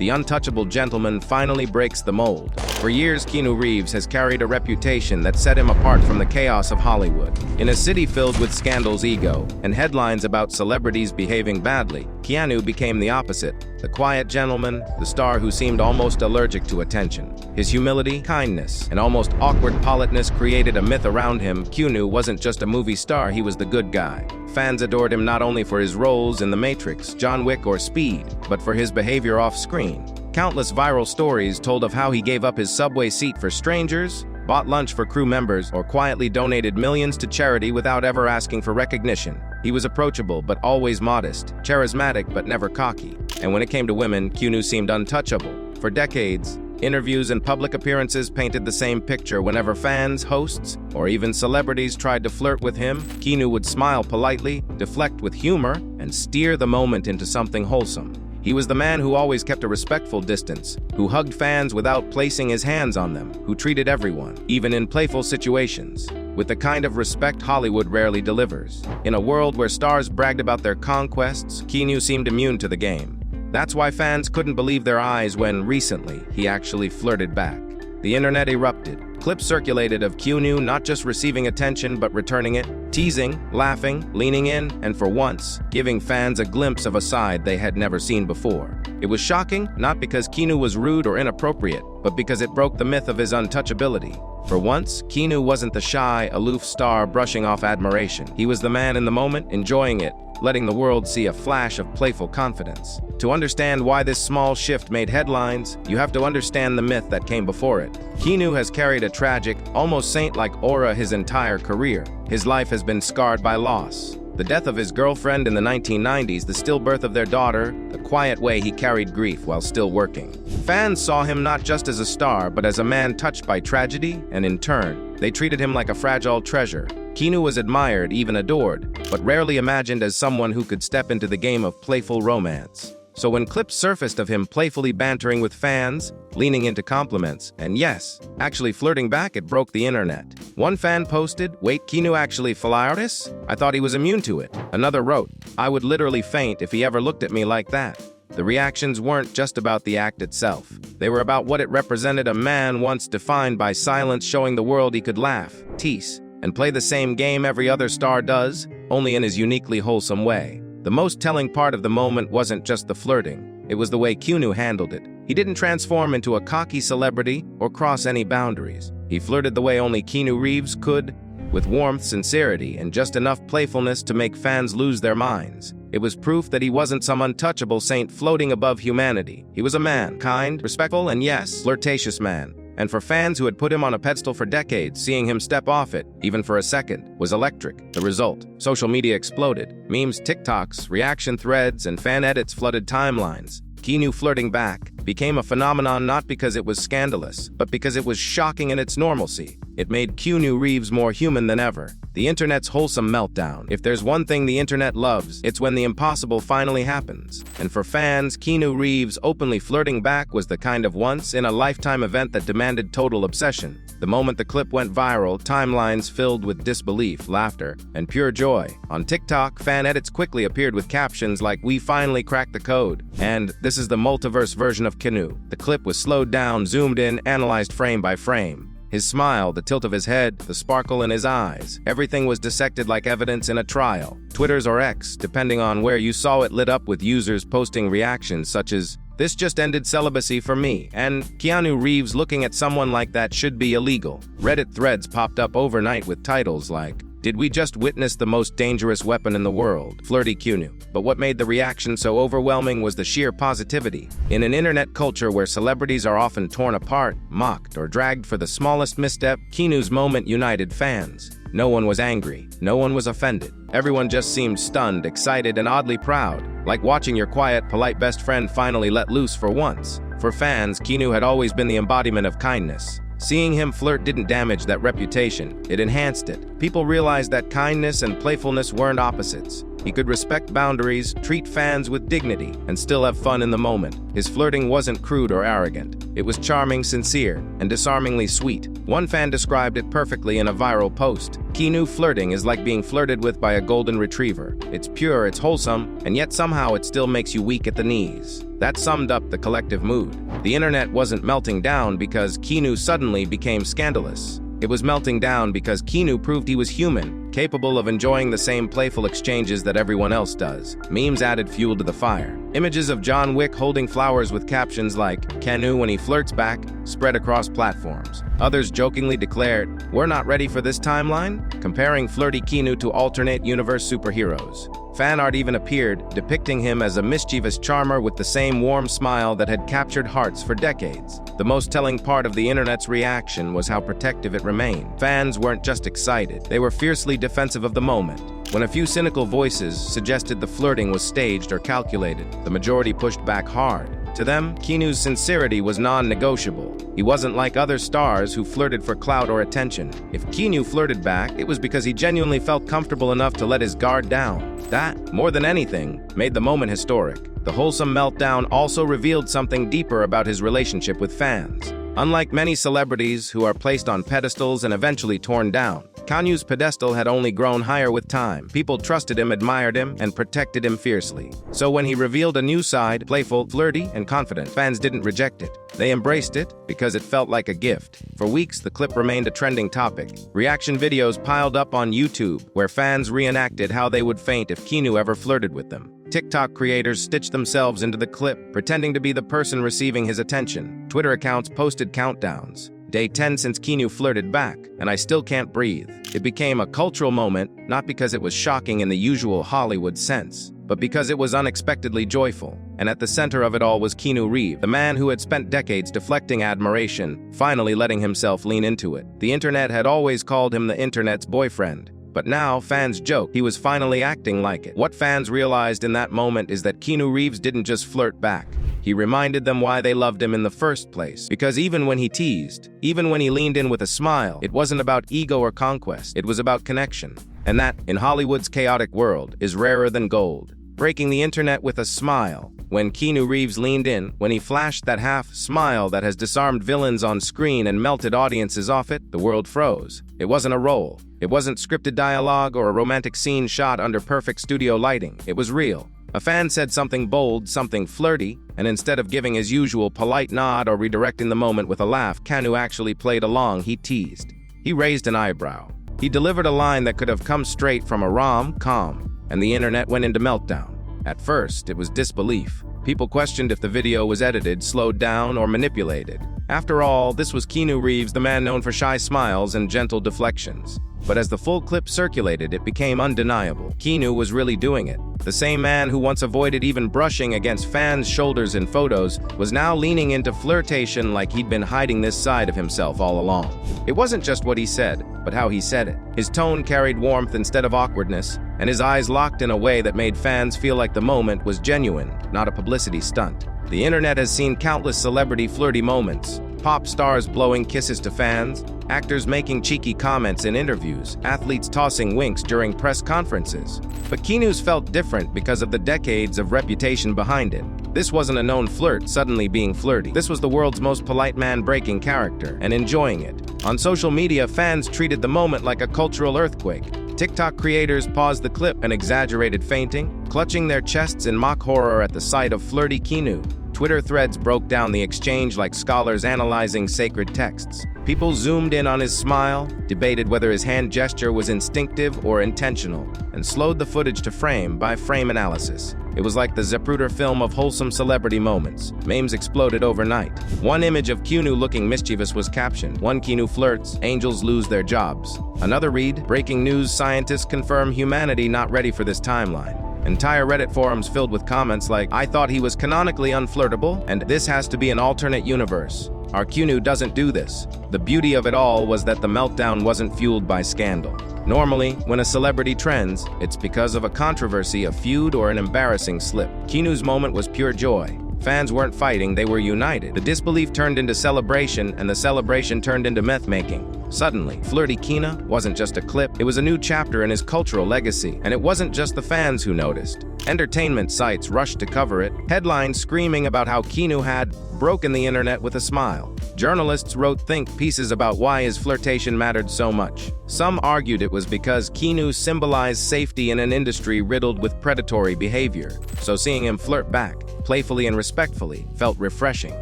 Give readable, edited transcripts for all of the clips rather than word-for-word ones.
the untouchable gentleman finally breaks the mold. For years, Keanu Reeves has carried a reputation that set him apart from the chaos of Hollywood. In a city filled with scandals, ego, and headlines about celebrities behaving badly, Keanu became the opposite, the quiet gentleman, the star who seemed almost allergic to attention. His humility, kindness, and almost awkward politeness created a myth around him. Keanu wasn't just a movie star, he was the good guy. Fans adored him not only for his roles in The Matrix, John Wick, or Speed, but for his behavior off-screen. Countless viral stories told of how he gave up his subway seat for strangers, bought lunch for crew members, or quietly donated millions to charity without ever asking for recognition. He was approachable but always modest, charismatic but never cocky. And when it came to women, Keanu seemed untouchable. For decades, interviews and public appearances painted the same picture. Whenever fans, hosts, or even celebrities tried to flirt with him, Keanu would smile politely, deflect with humor, and steer the moment into something wholesome. He was the man who always kept a respectful distance, who hugged fans without placing his hands on them, who treated everyone, even in playful situations, with the kind of respect Hollywood rarely delivers. In a world where stars bragged about their conquests, Keanu seemed immune to the game. That's why fans couldn't believe their eyes when, recently, he actually flirted back. The internet erupted. Clips circulated of Keanu not just receiving attention but returning it, teasing, laughing, leaning in, and for once, giving fans a glimpse of a side they had never seen before. It was shocking, not because Keanu was rude or inappropriate, but because it broke the myth of his untouchability. For once, Keanu wasn't the shy, aloof star brushing off admiration. He was the man in the moment, enjoying it, letting the world see a flash of playful confidence. To understand why this small shift made headlines, you have to understand the myth that came before it. Keanu has carried a tragic, almost saint-like aura his entire career. His life has been scarred by loss. The death of his girlfriend in the 1990s, the stillbirth of their daughter, the quiet way he carried grief while still working. Fans saw him not just as a star, but as a man touched by tragedy, and in turn, they treated him like a fragile treasure. Keanu was admired, even adored, but rarely imagined as someone who could step into the game of playful romance. So when clips surfaced of him playfully bantering with fans, leaning into compliments, and yes, actually flirting back, it broke the internet. One fan posted, "Wait, Keanu actually flirts? I thought he was immune to it." Another wrote, "I would literally faint if he ever looked at me like that." The reactions weren't just about the act itself. They were about what it represented, a man once defined by silence, showing the world he could laugh, tease, and play the same game every other star does, only in his uniquely wholesome way. The most telling part of the moment wasn't just the flirting, it was the way Keanu handled it. He didn't transform into a cocky celebrity or cross any boundaries. He flirted the way only Keanu Reeves could, with warmth, sincerity, and just enough playfulness to make fans lose their minds. It was proof that he wasn't some untouchable saint floating above humanity. He was a man, kind, respectful, and yes, flirtatious man. And for fans who had put him on a pedestal for decades, seeing him step off it, even for a second, was electric. The result: social media exploded. Memes, TikToks, reaction threads, and fan edits flooded timelines. Keanu flirting back became a phenomenon not because it was scandalous, but because it was shocking in its normalcy. It made Keanu Reeves more human than ever. The internet's wholesome meltdown. If there's one thing the internet loves, it's when the impossible finally happens. And for fans, Keanu Reeves openly flirting back was the kind of once-in-a-lifetime event that demanded total obsession. The moment the clip went viral, timelines filled with disbelief, laughter, and pure joy. On TikTok, fan edits quickly appeared with captions like, "We finally cracked the code," and "This is the multiverse version of Keanu." The clip was slowed down, zoomed in, analyzed frame by frame. His smile, the tilt of his head, the sparkle in his eyes. Everything was dissected like evidence in a trial. Twitter's or X, depending on where you saw it, lit up with users posting reactions such as, "This just ended celibacy for me," and "Keanu Reeves looking at someone like that should be illegal." Reddit threads popped up overnight with titles like, "Did we just witness the most dangerous weapon in the world? Flirty Keanu." But what made the reaction so overwhelming was the sheer positivity. In an internet culture where celebrities are often torn apart, mocked, or dragged for the smallest misstep, Keanu's moment united fans. No one was angry. No one was offended. Everyone just seemed stunned, excited, and oddly proud, like watching your quiet, polite best friend finally let loose for once. For fans, Keanu had always been the embodiment of kindness. Seeing him flirt didn't damage that reputation, it enhanced it. People realized that kindness and playfulness weren't opposites. He could respect boundaries, treat fans with dignity, and still have fun in the moment. His flirting wasn't crude or arrogant. It was charming, sincere, and disarmingly sweet. One fan described it perfectly in a viral post. Keanu flirting is like being flirted with by a golden retriever. It's pure, it's wholesome, and yet somehow it still makes you weak at the knees. That summed up the collective mood. The internet wasn't melting down because Keanu suddenly became scandalous. It was melting down because Keanu proved he was human, capable of enjoying the same playful exchanges that everyone else does. Memes added fuel to the fire. Images of John Wick holding flowers with captions like, "Keanu when he flirts back," spread across platforms. Others jokingly declared, "We're not ready for this timeline," comparing flirty Keanu to alternate universe superheroes. Fan art even appeared, depicting him as a mischievous charmer with the same warm smile that had captured hearts for decades. The most telling part of the internet's reaction was how protective it remained. Fans weren't just excited, they were fiercely defensive of the moment. When a few cynical voices suggested the flirting was staged or calculated, the majority pushed back hard. To them, Keanu's sincerity was non-negotiable. He wasn't like other stars who flirted for clout or attention. If Keanu flirted back, it was because he genuinely felt comfortable enough to let his guard down. That, more than anything, made the moment historic. The wholesome meltdown also revealed something deeper about his relationship with fans. Unlike many celebrities who are placed on pedestals and eventually torn down, Keanu's pedestal had only grown higher with time. People trusted him, admired him, and protected him fiercely. So when he revealed a new side, playful, flirty, and confident, fans didn't reject it. They embraced it because it felt like a gift. For weeks, the clip remained a trending topic. Reaction videos piled up on YouTube, where fans reenacted how they would faint if Keanu ever flirted with them. TikTok creators stitched themselves into the clip, pretending to be the person receiving his attention. Twitter accounts posted countdowns. Day 10 since Keanu flirted back, and I still can't breathe. It became a cultural moment, not because it was shocking in the usual Hollywood sense, but because it was unexpectedly joyful. And at the center of it all was Keanu Reeves, the man who had spent decades deflecting admiration, finally letting himself lean into it. The internet had always called him the internet's boyfriend. But now, fans joke he was finally acting like it. What fans realized in that moment is that Keanu Reeves didn't just flirt back. He reminded them why they loved him in the first place. Because even when he teased, even when he leaned in with a smile, it wasn't about ego or conquest, it was about connection. And that, in Hollywood's chaotic world, is rarer than gold. Breaking the internet with a smile. When Keanu Reeves leaned in, when he flashed that half-smile that has disarmed villains on screen and melted audiences off it, the world froze. It wasn't a role. It wasn't scripted dialogue or a romantic scene shot under perfect studio lighting. It was real. A fan said something bold, something flirty, and instead of giving his usual polite nod or redirecting the moment with a laugh, Keanu actually played along. He teased. He raised an eyebrow. He delivered a line that could have come straight from a rom-com, and the internet went into meltdown. At first, it was disbelief. People questioned if the video was edited, slowed down, or manipulated. After all, this was Keanu Reeves, the man known for shy smiles and gentle deflections. But as the full clip circulated, it became undeniable. Keanu was really doing it. The same man who once avoided even brushing against fans' shoulders in photos was now leaning into flirtation like he'd been hiding this side of himself all along. It wasn't just what he said, but how he said it. His tone carried warmth instead of awkwardness, and his eyes locked in a way that made fans feel like the moment was genuine, not a publicity stunt. The internet has seen countless celebrity flirty moments. Pop stars blowing kisses to fans, actors making cheeky comments in interviews, athletes tossing winks during press conferences. But Keanu's felt different because of the decades of reputation behind it. This wasn't a known flirt suddenly being flirty. This was the world's most polite man breaking character and enjoying it. On social media, fans treated the moment like a cultural earthquake. TikTok creators paused the clip and exaggerated fainting, clutching their chests in mock horror at the sight of flirty Keanu. Twitter threads broke down the exchange like scholars analyzing sacred texts. People zoomed in on his smile, debated whether his hand gesture was instinctive or intentional, and slowed the footage to frame-by-frame analysis. It was like the Zapruder film of wholesome celebrity moments. Memes exploded overnight. One image of Keanu looking mischievous was captioned, "One Keanu flirts, angels lose their jobs." Another read, "Breaking news, scientists confirm humanity not ready for this timeline." Entire Reddit forums filled with comments like, "I thought he was canonically unflirtable, and this has to be an alternate universe. Our Keanu doesn't do this." The beauty of it all was that the meltdown wasn't fueled by scandal. Normally, when a celebrity trends, it's because of a controversy, a feud, or an embarrassing slip. Keanu's moment was pure joy. Fans weren't fighting, they were united. The disbelief turned into celebration, and the celebration turned into myth-making. Suddenly, Flirty Keanu wasn't just a clip, it was a new chapter in his cultural legacy. And it wasn't just the fans who noticed. Entertainment sites rushed to cover it, headlines screaming about how Keanu had broken the internet with a smile. Journalists wrote think pieces about why his flirtation mattered so much. Some argued it was because Keanu symbolized safety in an industry riddled with predatory behavior, so seeing him flirt back, playfully and respectfully, felt refreshing.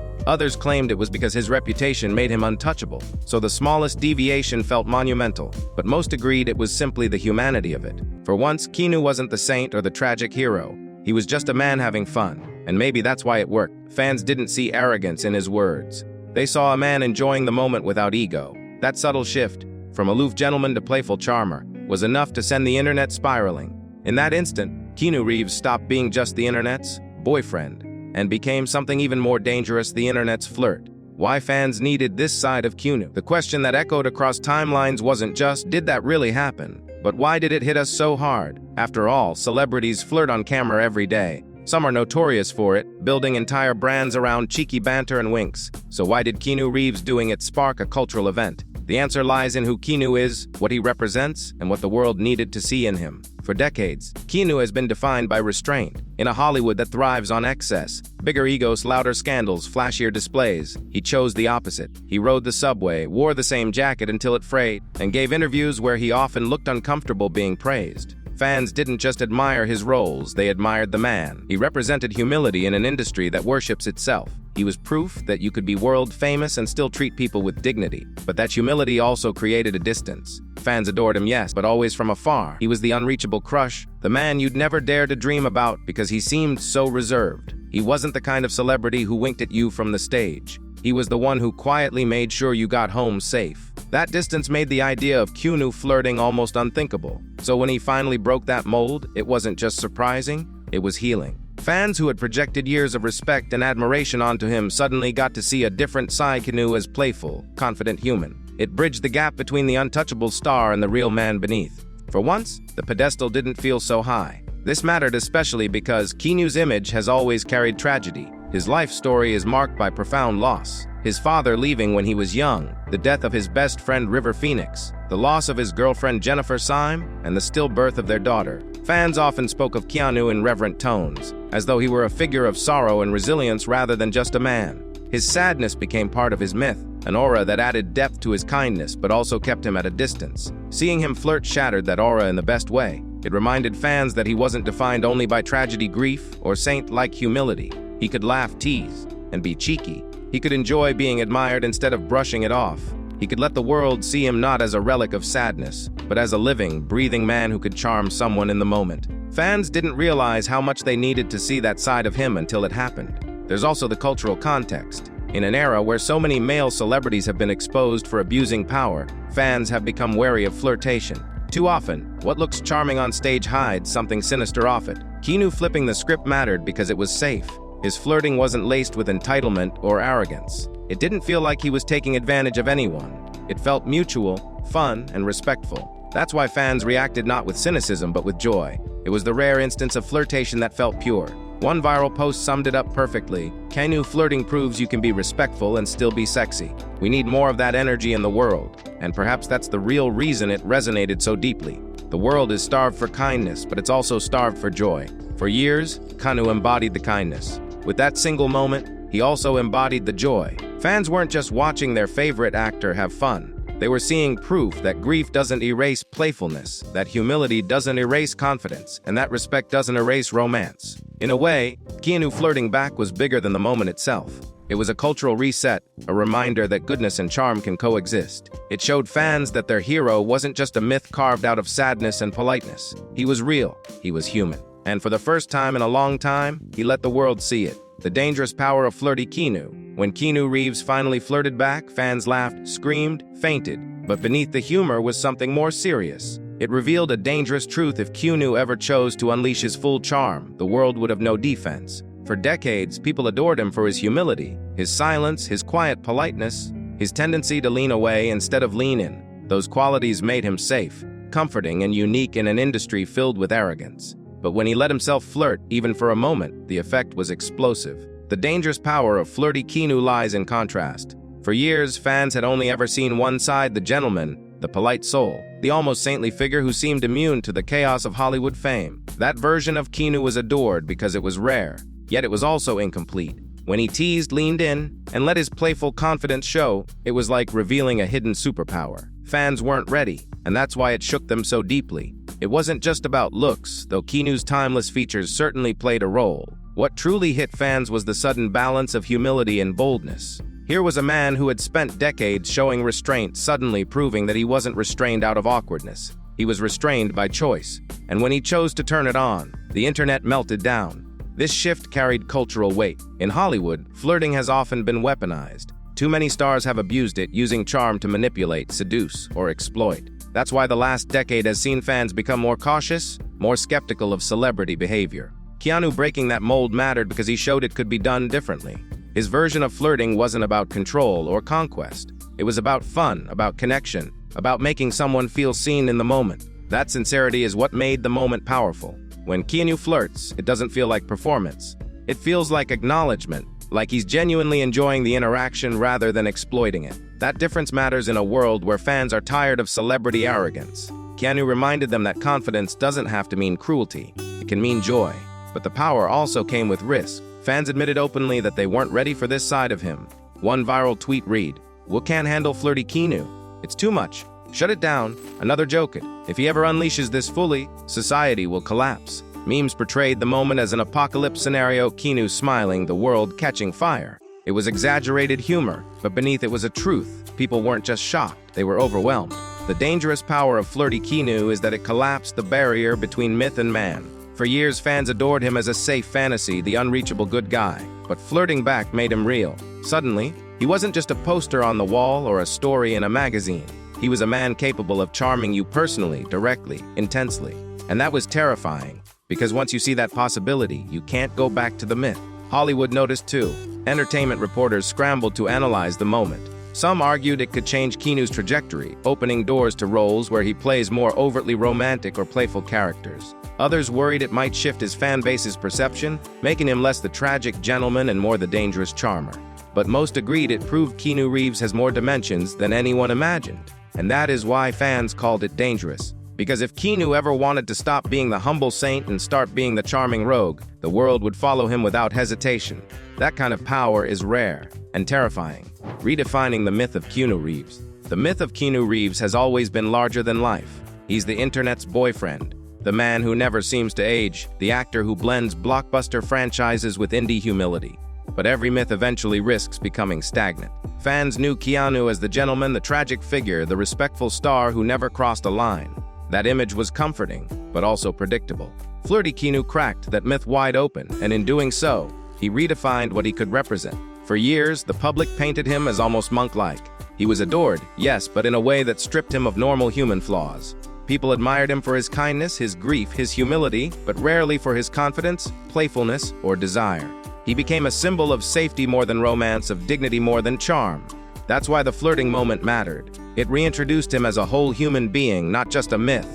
Others claimed it was because his reputation made him untouchable, so the smallest deviation felt monumental, but most agreed it was simply the humanity of it. For once, Keanu wasn't the saint or the tragic hero. He was just a man having fun, and maybe that's why it worked. Fans didn't see arrogance in his words. They saw a man enjoying the moment without ego. That subtle shift, from aloof gentleman to playful charmer, was enough to send the internet spiraling. In that instant, Keanu Reeves stopped being just the internet's boyfriend and became something even more dangerous, the internet's flirt. Why fans needed this side of Keanu? The question that echoed across timelines wasn't just, did that really happen? But why did it hit us so hard? After all, celebrities flirt on camera every day. Some are notorious for it, building entire brands around cheeky banter and winks. So why did Keanu Reeves doing it spark a cultural event? The answer lies in who Keanu is, what he represents, and what the world needed to see in him. For decades, Keanu has been defined by restraint. In a Hollywood that thrives on excess, bigger egos, louder scandals, flashier displays, he chose the opposite. He rode the subway, wore the same jacket until it frayed, and gave interviews where he often looked uncomfortable being praised. Fans didn't just admire his roles, they admired the man. He represented humility in an industry that worships itself. He was proof that you could be world famous and still treat people with dignity. But that humility also created a distance. Fans adored him, yes, but always from afar. He was the unreachable crush, the man you'd never dare to dream about because he seemed so reserved. He wasn't the kind of celebrity who winked at you from the stage. He was the one who quietly made sure you got home safe. That distance made the idea of Keanu flirting almost unthinkable. So when he finally broke that mold, it wasn't just surprising, it was healing. Fans who had projected years of respect and admiration onto him suddenly got to see a different side Keanu as playful, confident human. It bridged the gap between the untouchable star and the real man beneath. For once, the pedestal didn't feel so high. This mattered especially because Keanu's image has always carried tragedy. His life story is marked by profound loss. His father leaving when he was young, the death of his best friend River Phoenix, the loss of his girlfriend Jennifer Syme, and the stillbirth of their daughter. Fans often spoke of Keanu in reverent tones, as though he were a figure of sorrow and resilience rather than just a man. His sadness became part of his myth, an aura that added depth to his kindness but also kept him at a distance. Seeing him flirt shattered that aura in the best way. It reminded fans that he wasn't defined only by tragedy, grief, or saint-like humility. He could laugh, tease, and be cheeky. He could enjoy being admired instead of brushing it off. He could let the world see him not as a relic of sadness, but as a living, breathing man who could charm someone in the moment. Fans didn't realize how much they needed to see that side of him until it happened. There's also the cultural context. In an era where so many male celebrities have been exposed for abusing power, fans have become wary of flirtation. Too often, what looks charming on stage hides something sinister off it. Keanu flipping the script mattered because it was safe. His flirting wasn't laced with entitlement or arrogance. It didn't feel like he was taking advantage of anyone. It felt mutual, fun, and respectful. That's why fans reacted not with cynicism but with joy. It was the rare instance of flirtation that felt pure. One viral post summed it up perfectly. Keanu flirting proves you can be respectful and still be sexy. We need more of that energy in the world, and perhaps that's the real reason it resonated so deeply. The world is starved for kindness, but it's also starved for joy. For years, Keanu embodied the kindness. With that single moment, he also embodied the joy. Fans weren't just watching their favorite actor have fun. They were seeing proof that grief doesn't erase playfulness, that humility doesn't erase confidence, and that respect doesn't erase romance. In a way, Keanu flirting back was bigger than the moment itself. It was a cultural reset, a reminder that goodness and charm can coexist. It showed fans that their hero wasn't just a myth carved out of sadness and politeness. He was real, he was human. And for the first time in a long time, he let the world see it. The dangerous power of flirty Keanu. When Keanu Reeves finally flirted back, fans laughed, screamed, fainted. But beneath the humor was something more serious. It revealed a dangerous truth: if Keanu ever chose to unleash his full charm, the world would have no defense. For decades, people adored him for his humility, his silence, his quiet politeness, his tendency to lean away instead of lean in. Those qualities made him safe, comforting, and unique in an industry filled with arrogance. But when he let himself flirt, even for a moment, the effect was explosive. The dangerous power of flirty Keanu lies in contrast. For years, fans had only ever seen one side, the gentleman, the polite soul, the almost saintly figure who seemed immune to the chaos of Hollywood fame. That version of Keanu was adored because it was rare, yet it was also incomplete. When he teased, leaned in, and let his playful confidence show, it was like revealing a hidden superpower. Fans weren't ready, and that's why it shook them so deeply. It wasn't just about looks, though Keanu's timeless features certainly played a role. What truly hit fans was the sudden balance of humility and boldness. Here was a man who had spent decades showing restraint, suddenly proving that he wasn't restrained out of awkwardness. He was restrained by choice, and when he chose to turn it on, the internet melted down. This shift carried cultural weight. In Hollywood, flirting has often been weaponized. Too many stars have abused it, using charm to manipulate, seduce, or exploit. That's why the last decade has seen fans become more cautious, more skeptical of celebrity behavior. Keanu breaking that mold mattered because he showed it could be done differently. His version of flirting wasn't about control or conquest. It was about fun, about connection, about making someone feel seen in the moment. That sincerity is what made the moment powerful. When Keanu flirts, it doesn't feel like performance. It feels like acknowledgement, like he's genuinely enjoying the interaction rather than exploiting it. That difference matters in a world where fans are tired of celebrity arrogance. Keanu reminded them that confidence doesn't have to mean cruelty. It can mean joy. But the power also came with risk. Fans admitted openly that they weren't ready for this side of him. One viral tweet read, "Wick can't handle flirty Keanu. It's too much. Shut it down." Another joked, "If he ever unleashes this fully, society will collapse." Memes portrayed the moment as an apocalypse scenario, Keanu smiling, the world catching fire. It was exaggerated humor, but beneath it was a truth. People weren't just shocked, they were overwhelmed. The dangerous power of flirty Keanu is that it collapsed the barrier between myth and man. For years, fans adored him as a safe fantasy, the unreachable good guy. But flirting back made him real. Suddenly, he wasn't just a poster on the wall or a story in a magazine. He was a man capable of charming you personally, directly, intensely. And that was terrifying, because once you see that possibility, you can't go back to the myth. Hollywood noticed too. Entertainment reporters scrambled to analyze the moment. Some argued it could change Keanu's trajectory, opening doors to roles where he plays more overtly romantic or playful characters. Others worried it might shift his fan base's perception, making him less the tragic gentleman and more the dangerous charmer. But most agreed it proved Keanu Reeves has more dimensions than anyone imagined. And that is why fans called it dangerous. Because if Keanu ever wanted to stop being the humble saint and start being the charming rogue, the world would follow him without hesitation. That kind of power is rare and terrifying. Redefining the myth of Keanu Reeves. The myth of Keanu Reeves has always been larger than life. He's the internet's boyfriend, the man who never seems to age, the actor who blends blockbuster franchises with indie humility. But every myth eventually risks becoming stagnant. Fans knew Keanu as the gentleman, the tragic figure, the respectful star who never crossed a line. That image was comforting, but also predictable. Flirty Keanu cracked that myth wide open, and in doing so, he redefined what he could represent. For years, the public painted him as almost monk-like. He was adored, yes, but in a way that stripped him of normal human flaws. People admired him for his kindness, his grief, his humility, but rarely for his confidence, playfulness, or desire. He became a symbol of safety more than romance, of dignity more than charm. That's why the flirting moment mattered. It reintroduced him as a whole human being, not just a myth.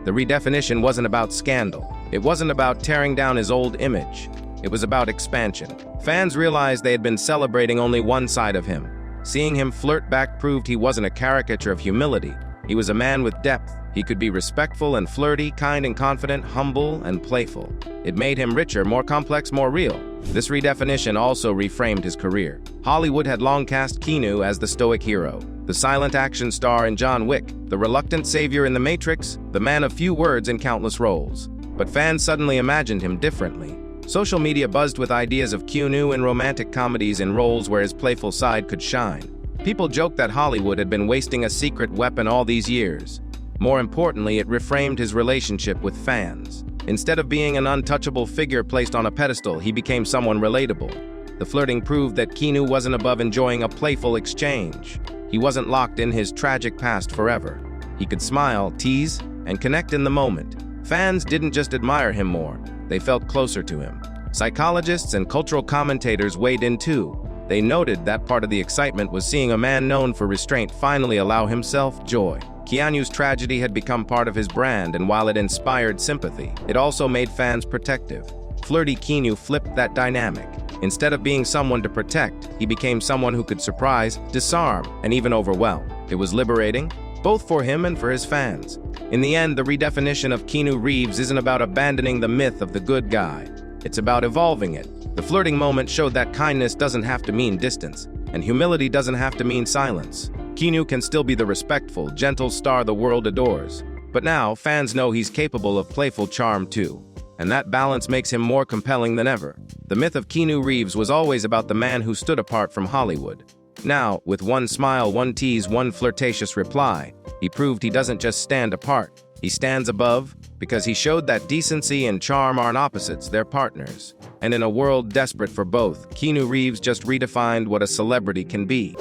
The redefinition wasn't about scandal. It wasn't about tearing down his old image. It was about expansion. Fans realized they had been celebrating only one side of him. Seeing him flirt back proved he wasn't a caricature of humility. He was a man with depth. He could be respectful and flirty, kind and confident, humble and playful. It made him richer, more complex, more real. This redefinition also reframed his career. Hollywood had long cast Keanu as the stoic hero, the silent action star in John Wick, the reluctant savior in The Matrix, the man of few words in countless roles. But fans suddenly imagined him differently. Social media buzzed with ideas of Keanu in romantic comedies in roles where his playful side could shine. People joked that Hollywood had been wasting a secret weapon all these years. More importantly, it reframed his relationship with fans. Instead of being an untouchable figure placed on a pedestal, he became someone relatable. The flirting proved that Keanu wasn't above enjoying a playful exchange. He wasn't locked in his tragic past forever. He could smile, tease, and connect in the moment. Fans didn't just admire him more, they felt closer to him. Psychologists and cultural commentators weighed in too. They noted that part of the excitement was seeing a man known for restraint finally allow himself joy. Keanu's tragedy had become part of his brand, and while it inspired sympathy, it also made fans protective. Flirty Keanu flipped that dynamic. Instead of being someone to protect, he became someone who could surprise, disarm, and even overwhelm. It was liberating, both for him and for his fans. In the end, the redefinition of Keanu Reeves isn't about abandoning the myth of the good guy. It's about evolving it. The flirting moment showed that kindness doesn't have to mean distance, and humility doesn't have to mean silence. Keanu can still be the respectful, gentle star the world adores. But now, fans know he's capable of playful charm too. And that balance makes him more compelling than ever. The myth of Keanu Reeves was always about the man who stood apart from Hollywood. Now, with one smile, one tease, one flirtatious reply, he proved he doesn't just stand apart. He stands above, because he showed that decency and charm aren't opposites, they're partners. And in a world desperate for both, Keanu Reeves just redefined what a celebrity can be.